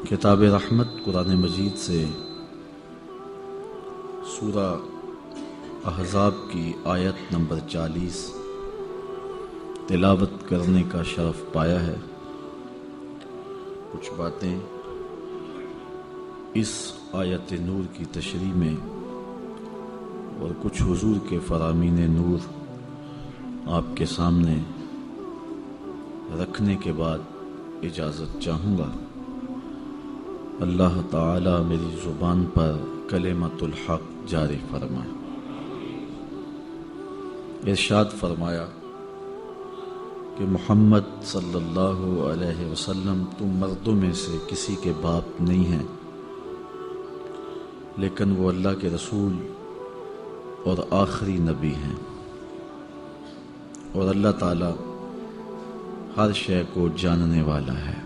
کتاب رحمت قرآن مجید سے سورہ احزاب کی آیت نمبر 40 تلاوت کرنے کا شرف پایا ہے۔ کچھ باتیں اس آیت نور کی تشریح میں اور کچھ حضور کے فرامین نور آپ کے سامنے رکھنے کے بعد اجازت چاہوں گا۔ اللہ تعالی میری زبان پر کلمۃ الحق جاری فرمائے۔ ارشاد فرمایا کہ محمد صلی اللہ علیہ وسلم تم مردوں میں سے کسی کے باپ نہیں ہیں، لیکن وہ اللہ کے رسول اور آخری نبی ہیں، اور اللہ تعالی ہر شے کو جاننے والا ہے۔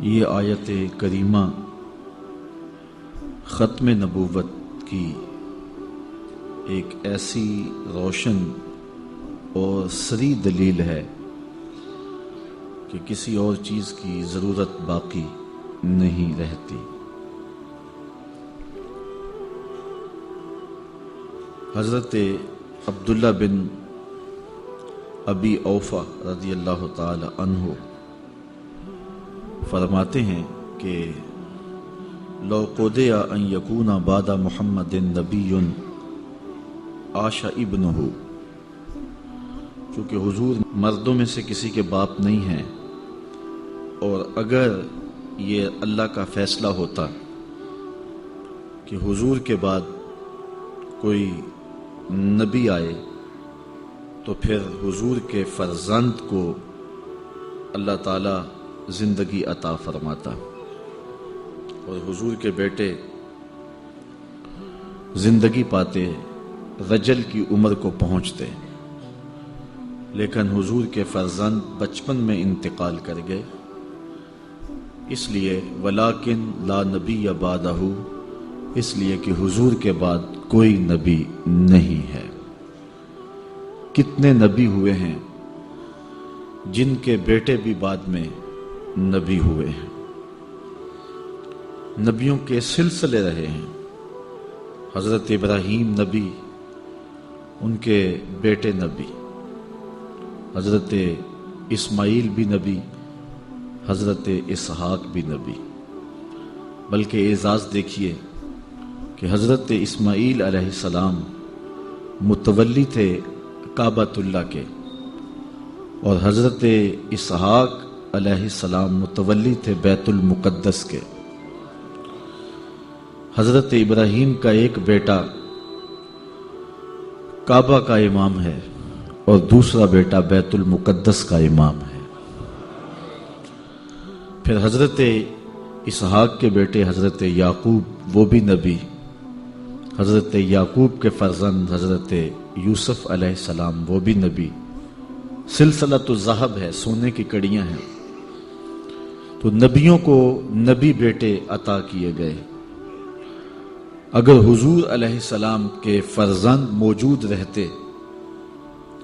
یہ آیت کریمہ ختم نبوت کی ایک ایسی روشن اور صریح دلیل ہے کہ کسی اور چیز کی ضرورت باقی نہیں رہتی۔ حضرت عبداللہ بن ابی اوفا رضی اللہ تعالی عنہ فرماتے ہیں کہ لو قدع ان یکون بعد محمد نبی عاش ابنہ، چونکہ حضور مردوں میں سے کسی کے باپ نہیں ہیں، اور اگر یہ اللہ کا فیصلہ ہوتا کہ حضور کے بعد کوئی نبی آئے تو پھر حضور کے فرزند کو اللہ تعالی زندگی عطا فرماتا، اور حضور کے بیٹے زندگی پاتے، رجل کی عمر کو پہنچتے، لیکن حضور کے فرزند بچپن میں انتقال کر گئے۔ اس لیے ولیکن لا نبی بعدہ، اس لیے کہ حضور کے بعد کوئی نبی نہیں ہے۔ کتنے نبی ہوئے ہیں جن کے بیٹے بھی بعد میں نبی ہوئے ہیں، نبیوں کے سلسلے رہے ہیں۔ حضرت ابراہیم نبی، ان کے بیٹے نبی، حضرت اسماعیل بھی نبی، حضرت اسحاق بھی نبی۔ بلکہ اعزاز دیکھیے کہ حضرت اسماعیل علیہ السلام متولی تھے کعبۃ اللہ کے، اور حضرت اسحاق علیہ السلام متولی تھے بیت المقدس کے۔ حضرت ابراہیم کا ایک بیٹا کعبہ کا امام ہے اور دوسرا بیٹا بیت المقدس کا امام ہے۔ پھر حضرت اسحاق کے بیٹے حضرت یعقوب، وہ بھی نبی۔ حضرت یعقوب کے فرزند حضرت یوسف علیہ السلام، وہ بھی نبی۔ سلسلۃ الذہب ہے، سونے کی کڑیاں ہیں۔ تو نبیوں کو نبی بیٹے عطا کیے گئے۔ اگر حضور علیہ السلام کے فرزند موجود رہتے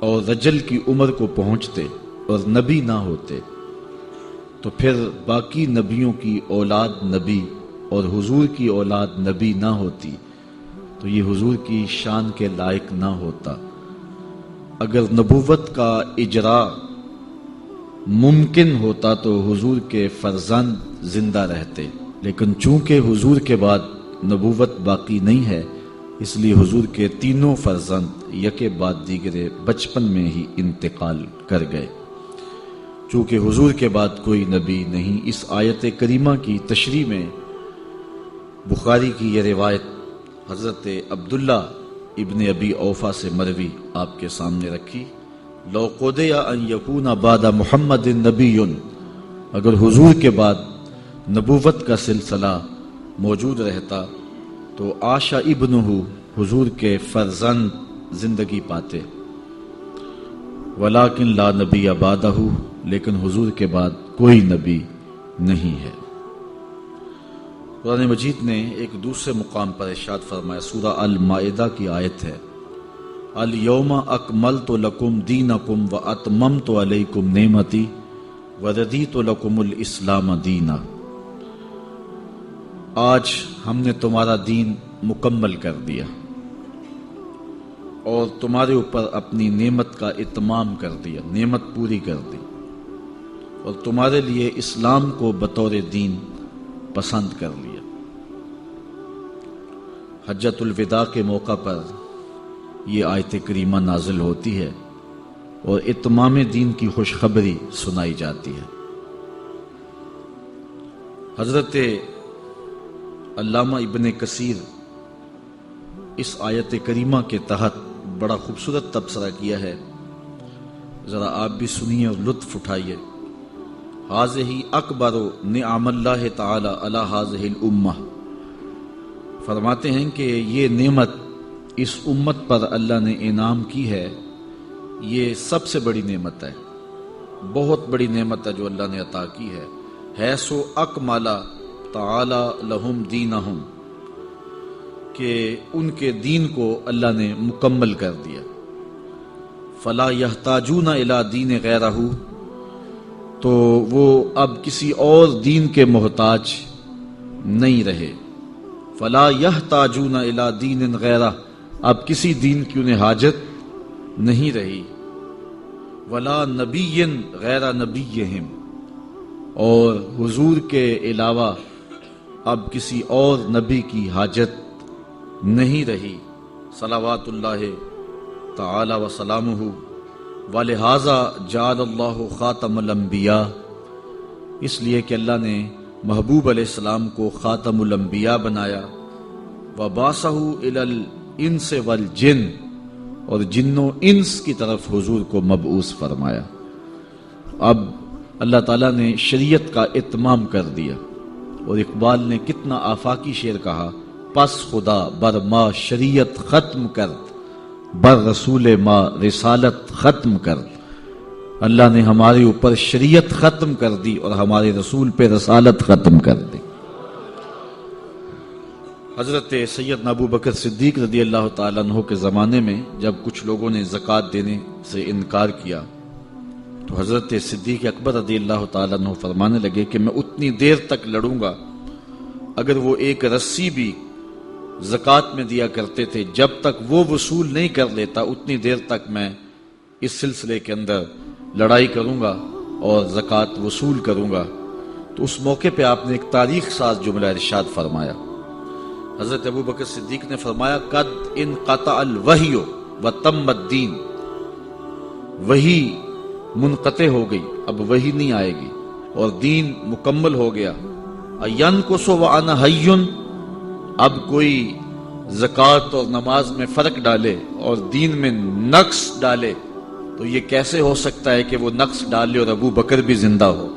اور رجل کی عمر کو پہنچتے اور نبی نہ ہوتے تو پھر باقی نبیوں کی اولاد نبی اور حضور کی اولاد نبی نہ ہوتی تو یہ حضور کی شان کے لائق نہ ہوتا۔ اگر نبوت کا اجرا ممکن ہوتا تو حضور کے فرزند زندہ رہتے، لیکن چونکہ حضور کے بعد نبوت باقی نہیں ہے، اس لیے حضور کے تینوں فرزند یکے بعد دیگرے بچپن میں ہی انتقال کر گئے۔ چونکہ حضور کے بعد کوئی نبی نہیں، اس آیت کریمہ کی تشریح میں بخاری کی یہ روایت حضرت عبداللہ ابن ابی اوفا سے مروی آپ کے سامنے رکھی۔ لو قدع ان یکون بعد محمد نبی، اگر حضور کے بعد نبوت کا سلسلہ موجود رہتا تو عاش ابنہ، حضور کے فرزند زندگی پاتے، ولیکن لا نبی بعدہ، لیکن حضور کے بعد کوئی نبی نہیں ہے۔ قرآن مجید نے ایک دوسرے مقام پر ارشاد فرمایا، سورہ المائدہ کی آیت ہے، الیوم اکملت لکم دینکم واتممت علیکم نعمتی وَرَضِيتُ لَكُمُ الْإِسْلَامَ دِينًا، آج ہم نے تمہارا دین مکمل کر دیا اور تمہارے اوپر اپنی نعمت کا اتمام کر دیا، نعمت پوری کر دی، اور تمہارے لیے اسلام کو بطور دین پسند کر لیا۔ حجۃ الوداع کے موقع پر یہ آیت کریمہ نازل ہوتی ہے اور اتمام دین کی خوشخبری سنائی جاتی ہے۔ حضرت علامہ ابن کثیر اس آیت کریمہ کے تحت بڑا خوبصورت تبصرہ کیا ہے، ذرا آپ بھی سنیے اور لطف اٹھائیے۔ ھذہ اکبر نعم اللہ تعالی علی ھذہ الامہ، فرماتے ہیں کہ یہ نعمت اس امت پر اللہ نے انعام کی ہے، یہ سب سے بڑی نعمت ہے، بہت بڑی نعمت ہے جو اللہ نے عطا کی ہے۔ حیث اکمل تعالی لہم دینہم، کہ ان کے دین کو اللہ نے مکمل کر دیا۔ فلا یحتاجون الی دین غیرہ، تو وہ اب کسی اور دین کے محتاج نہیں رہے۔ فلا یحتاجون الی دین غیرہ، اب کسی دین کی انہیں حاجت نہیں رہی۔ ولا نبی غیر نبیہم، اور حضور کے علاوہ اب کسی اور نبی کی حاجت نہیں رہی، صلوات اللہ تعالی وسلامہ۔ ولہذا جعل اللہ خاتم الانبیاء، اس لیے کہ اللہ نے محبوب علیہ السلام کو خاتم الانبیاء بنایا۔ وبعثہ الی الانس والجن، اور جن و انس کی طرف حضور کو مبعوث فرمایا۔ اب اللہ تعالیٰ نے شریعت کا اتمام کر دیا، اور اقبال نے کتنا آفاقی شعر کہا، پس خدا بر ما شریعت ختم کر، بر رسول ما رسالت ختم کر۔ اللہ نے ہمارے اوپر شریعت ختم کر دی اور ہمارے رسول پہ رسالت ختم کر دی۔ حضرت سیدنا ابو بکر صدیق رضی اللہ تعالیٰ عنہ کے زمانے میں جب کچھ لوگوں نے زکوٰۃ دینے سے انکار کیا تو حضرت صدیق اکبر رضی اللہ تعالیٰ عنہ فرمانے لگے کہ میں اتنی دیر تک لڑوں گا، اگر وہ ایک رسی بھی زکوٰۃ میں دیا کرتے تھے، جب تک وہ وصول نہیں کر لیتا اتنی دیر تک میں اس سلسلے کے اندر لڑائی کروں گا اور زکوٰۃ وصول کروں گا۔ تو اس موقع پہ آپ نے ایک تاریخ ساز جملہ ارشاد فرمایا۔ حضرت ابو بکر صدیق نے فرمایا، قد انقطع الوحی وتم الدین، وحی منقطع ہو گئی، اب وحی نہیں آئے گی اور دین مکمل ہو گیا۔ اینقص وانا حی، اب کوئی زکوٰۃ اور نماز میں فرق ڈالے اور دین میں نقص ڈالے تو یہ کیسے ہو سکتا ہے کہ وہ نقص ڈالے اور ابو بکر بھی زندہ ہو؟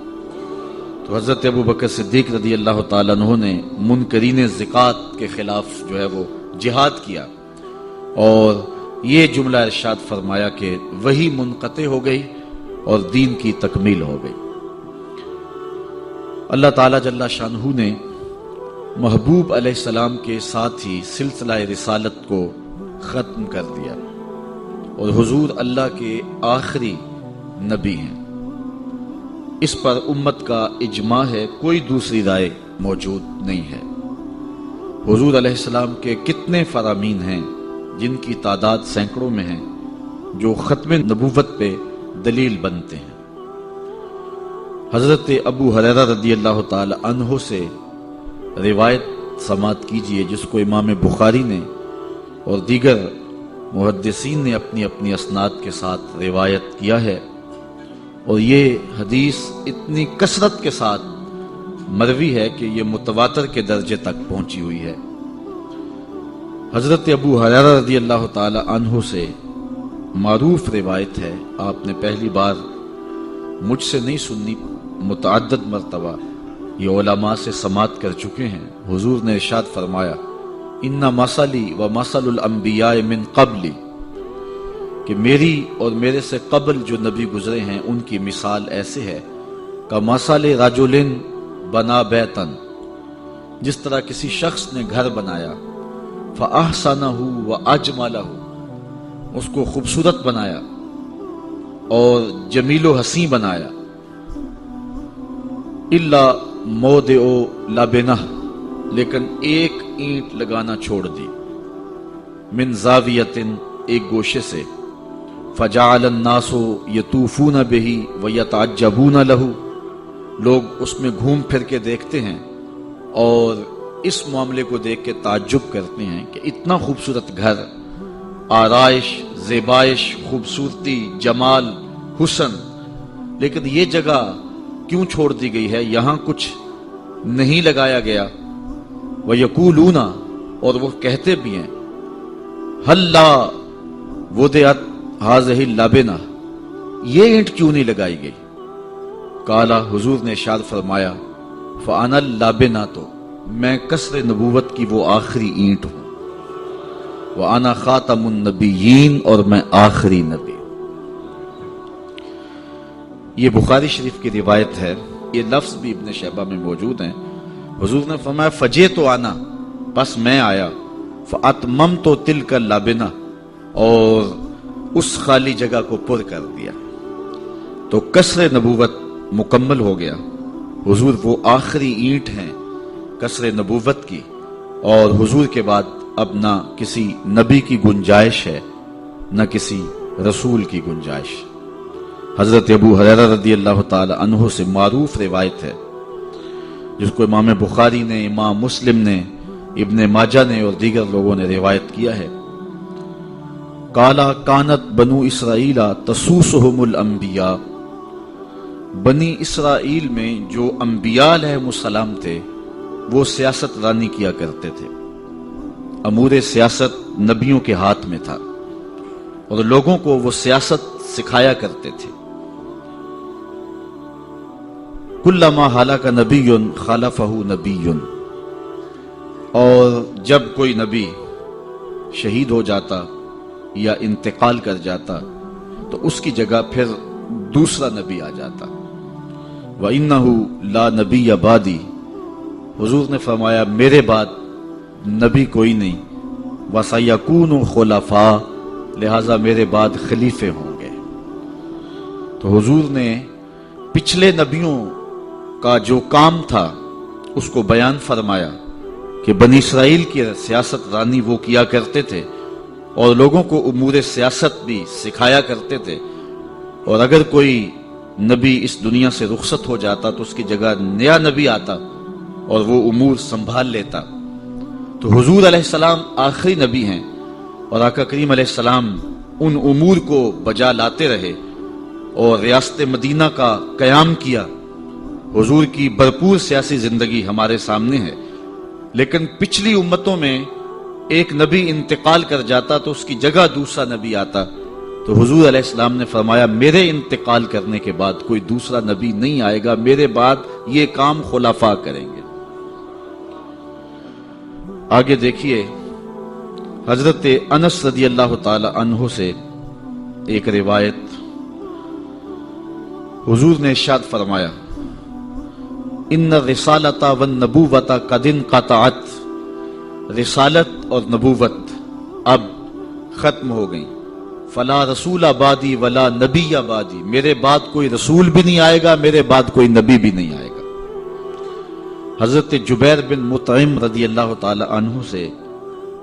تو حضرت ابو بکر صدیق رضی اللہ تعالیٰ عنہ نے منکرین زکوٰۃ کے خلاف جو ہے وہ جہاد کیا اور یہ جملہ ارشاد فرمایا کہ وہی منقطع ہو گئی اور دین کی تکمیل ہو گئی۔ اللہ تعالیٰ جل شانہ نے محبوب علیہ السلام کے ساتھ ہی سلسلہ رسالت کو ختم کر دیا اور حضور اللہ کے آخری نبی ہیں۔ اس پر امت کا اجماع ہے، کوئی دوسری رائے موجود نہیں ہے۔ حضور علیہ السلام کے کتنے فرامین ہیں جن کی تعداد سینکڑوں میں ہیں جو ختم نبوت پہ دلیل بنتے ہیں۔ حضرت ابو ہریرہ رضی اللہ تعالی عنہ سے روایت سماعت کیجئے، جس کو امام بخاری نے اور دیگر محدثین نے اپنی اپنی اسناد کے ساتھ روایت کیا ہے، اور یہ حدیث اتنی کثرت کے ساتھ مروی ہے کہ یہ متواتر کے درجے تک پہنچی ہوئی ہے۔ حضرت ابو ہریرہ رضی اللہ تعالی عنہ سے معروف روایت ہے، آپ نے پہلی بار مجھ سے نہیں سنی، متعدد مرتبہ یہ علماء سے سماعت کر چکے ہیں۔ حضور نے ارشاد فرمایا، ان مثلی و مثل الانبیاء من قبلی، کہ میری اور میرے سے قبل جو نبی گزرے ہیں ان کی مثال ایسے ہے کمثل رجل بنا بیتن، جس طرح کسی شخص نے گھر بنایا، فاحسنہ واجملہ، اس کو خوبصورت بنایا اور جمیل و حسین بنایا، الا موضع لبنہ، لیکن ایک اینٹ لگانا چھوڑ دی، من زاویۃ، ایک گوشے سے، فجعل الناس یطوفون بہ ویتعجبون لہ، لوگ اس میں گھوم پھر کے دیکھتے ہیں اور اس معاملے کو دیکھ کے تعجب کرتے ہیں کہ اتنا خوبصورت گھر، آرائش، زیبائش، خوبصورتی، جمال، حسن، لیکن یہ جگہ کیوں چھوڑ دی گئی ہے، یہاں کچھ نہیں لگایا گیا۔ وَيَقُولُونَ، اور وہ کہتے بھی ہیں، ہَلَّا وُضِعَتْ هَٰذِهِ اللَّبِنَةُ، یہ اینٹ کیوں نہیں لگائی گئی؟ قَالَ، حضور نے ارشاد فرمایا، فَأَنَا اللَّبِنَةُ، میں قصر نبوت کی وہ آخری اینٹ ہوں، وَأَنَا خَاتَمُ النَّبِيِّينَ، اور میں آخری نبی۔ یہ بخاری شریف کی روایت ہے، یہ لفظ بھی ابن شیبہ میں موجود ہیں۔ حضور نے فرمایا فجئت انا، بس میں آیا، فاتممت تلک اللبنہ، اور اس خالی جگہ کو پر کر دیا، تو قصر نبوت مکمل ہو گیا۔ حضور وہ آخری اینٹ ہیں قصر نبوت کی، اور حضور کے بعد اب نہ کسی نبی کی گنجائش ہے، نہ کسی رسول کی گنجائش۔ حضرت ابو ہریرہ رضی اللہ تعالی عنہ سے معروف روایت ہے، جس کو امام بخاری نے، امام مسلم نے، ابن ماجہ نے اور دیگر لوگوں نے روایت کیا ہے۔ قالا کانت بنو اسرائیل تسوسہم الانبیاء، بنی اسرائیل میں جو انبیاء علیہم السلام تھے وہ سیاست رانی کیا کرتے تھے، امور سیاست نبیوں کے ہاتھ میں تھا، اور لوگوں کو وہ سیاست سکھایا کرتے تھے۔ کلما ہلاک نبی خلفہ نبی، اور جب کوئی نبی شہید ہو جاتا یا انتقال کر جاتا تو اس کی جگہ پھر دوسرا نبی آ جاتا۔ وَإِنَّهُ لَا نَبِيَّ بَعْدِي، حضور نے فرمایا میرے بعد نبی کوئی نہیں، وَسَيَكُونُ خُلَفَاء، لہذا میرے بعد خلیفے ہوں گے۔ تو حضور نے پچھلے نبیوں کا جو کام تھا اس کو بیان فرمایا کہ بنی اسرائیل کی سیاست رانی وہ کیا کرتے تھے، اور لوگوں کو امور سیاست بھی سکھایا کرتے تھے، اور اگر کوئی نبی اس دنیا سے رخصت ہو جاتا تو اس کی جگہ نیا نبی آتا اور وہ امور سنبھال لیتا۔ تو حضور علیہ السلام آخری نبی ہیں، اور آقا کریم علیہ السلام ان امور کو بجا لاتے رہے اور ریاست مدینہ کا قیام کیا۔ حضور کی بھرپور سیاسی زندگی ہمارے سامنے ہے، لیکن پچھلی امتوں میں ایک نبی انتقال کر جاتا تو اس کی جگہ دوسرا نبی آتا، تو حضور علیہ السلام نے فرمایا میرے انتقال کرنے کے بعد کوئی دوسرا نبی نہیں آئے گا، میرے بعد یہ کام خلفاء کریں گے۔ آگے دیکھیے، حضرت انس رضی اللہ تعالی عنہ سے ایک روایت، حضور نے ارشاد فرمایا ان الرسالۃ والنبوۃ قد انقطعت، رسالت اور نبوت اب ختم ہو گئی، فلا رسول بعدی ولا نبی بعدی، میرے بعد کوئی رسول بھی نہیں آئے گا، میرے بعد کوئی نبی بھی نہیں آئے گا۔ حضرت جبیر بن مطعم رضی اللہ تعالی عنہ سے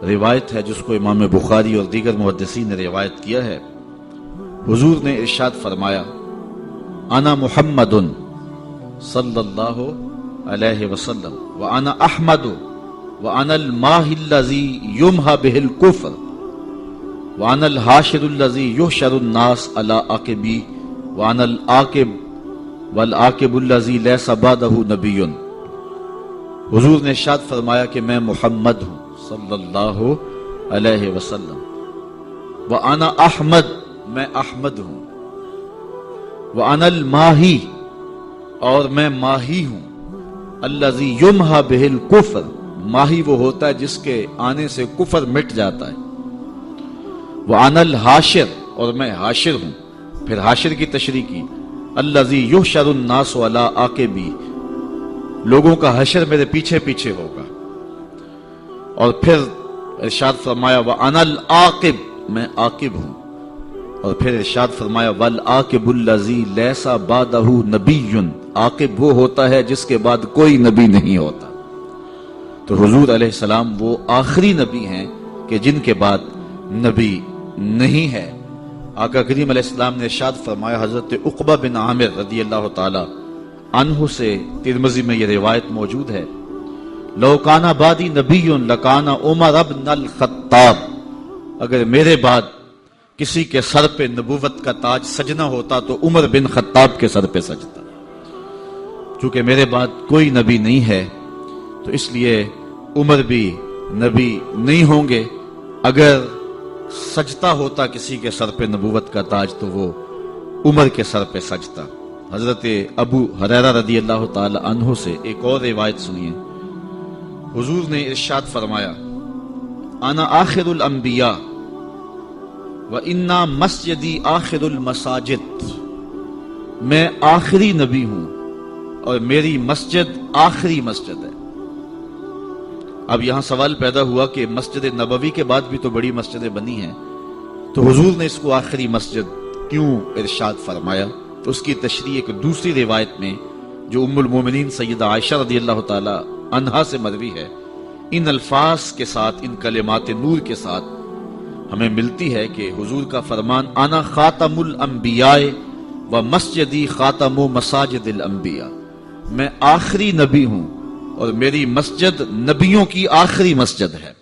روایت ہے، جس کو امام بخاری اور دیگر محدثین نے روایت کیا ہے۔ حضور نے ارشاد فرمایا انا محمد صلی اللہ علیہ وسلم وانا احمد وانا الماحی الذی یمحى به الکفر وانا الحاشر الذی یحشر الناس علی عقبی وانا العاقب والعاقب الذی لیس بعدہ نبی۔ حضور نے ارشاد فرمایا کہ میں محمد ہوں صلی اللہ علیہ وسلم، وانا احمد، میں احمد ہوں، وانا الماحی، اور میں ماہی ہوں، الذی یمحى به الکفر، ماہی وہ ہوتا ہے جس کے آنے سے کفر مٹ جاتا ہے، وانا الحاشر، اور میں حاشر ہوں، پھر حاشر کی تشریح کی، الذی یحشر الناس علی عقبی، لوگوں کا حشر میرے پیچھے پیچھے ہوگا، اور پھر ارشاد فرمایا وانا العاقب، میں عاقب ہوں، اور پھر ارشاد فرمایا والعاقب الذی لیس بعدہ نبی، عاقب وہ ہوتا ہے جس کے بعد کوئی نبی نہیں ہوتا۔ تو حضور علیہ السلام وہ آخری نبی ہیں کہ جن کے بعد نبی نہیں ہے۔ آقا کریم علیہ السلام نے ارشاد فرمایا، حضرت عقبہ بن عامر رضی اللہ تعالی عنہ سے ترمذی میں یہ روایت موجود ہے، لو کان بعدی نبی لکان عمر بن الخطاب، اگر میرے بعد کسی کے سر پہ نبوت کا تاج سجنا ہوتا تو عمر بن خطاب کے سر پہ سجتا۔ چونکہ میرے بعد کوئی نبی نہیں ہے تو اس لیے عمر بھی نبی نہیں ہوں گے۔ اگر سجتا ہوتا کسی کے سر پہ نبوت کا تاج تو وہ عمر کے سر پہ سجتا۔ حضرت ابو ہریرہ رضی اللہ تعالی عنہ سے ایک اور روایت سنیے، حضور نے ارشاد فرمایا، انا آخر الانبیاء وَإِنَّا مَسْجِدِي آخِرُ الْمَسَاجِدِ، میں آخری نبی ہوں اور میری مسجد آخری مسجد ہے۔ اب یہاں سوال پیدا ہوا کہ مسجد نبوی کے بعد بھی تو بڑی مسجدیں بنی ہیں، تو حضور نے اس کو آخری مسجد کیوں ارشاد فرمایا؟ تو اس کی تشریح ایک دوسری روایت میں جو ام المومنین سیدہ عائشہ رضی اللہ تعالی عنہا سے مروی ہے، ان الفاظ کے ساتھ، ان کلمات نور کے ساتھ ہمیں ملتی ہے کہ حضور کا فرمان، انا خاتم الانبیاء و مسجدی خاتم و مساجد الانبیاء، میں آخری نبی ہوں اور میری مسجد نبیوں کی آخری مسجد ہے۔